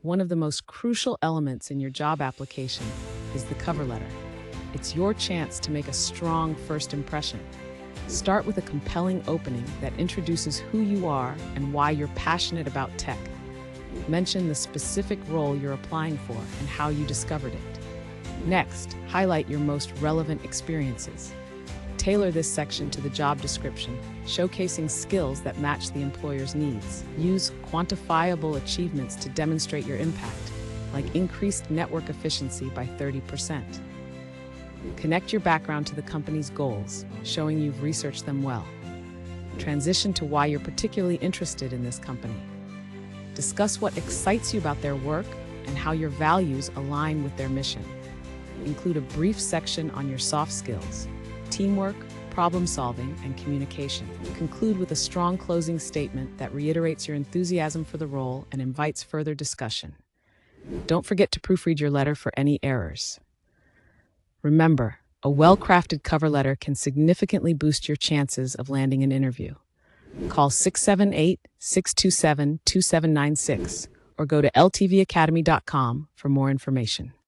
One of the most crucial elements in your job application is the cover letter. It's your chance to make a strong first impression. Start with a compelling opening that introduces who you are and why you're passionate about tech. Mention the specific role you're applying for and how you discovered it. Next, highlight your most relevant experiences. Tailor this section to the job description, showcasing skills that match the employer's needs. Use quantifiable achievements to demonstrate your impact, like increased network efficiency by 30%. Connect your background to the company's goals, showing you've researched them well. Transition to why you're particularly interested in this company. Discuss what excites you about their work and how your values align with their mission. Include a brief section on your soft skills, teamwork, problem solving, and communication. Conclude with a strong closing statement that reiterates your enthusiasm for the role and invites further discussion. Don't forget to proofread your letter for any errors. Remember, a well-crafted cover letter can significantly boost your chances of landing an interview. Call 678-627-2796 or go to ltvacademy.com for more information.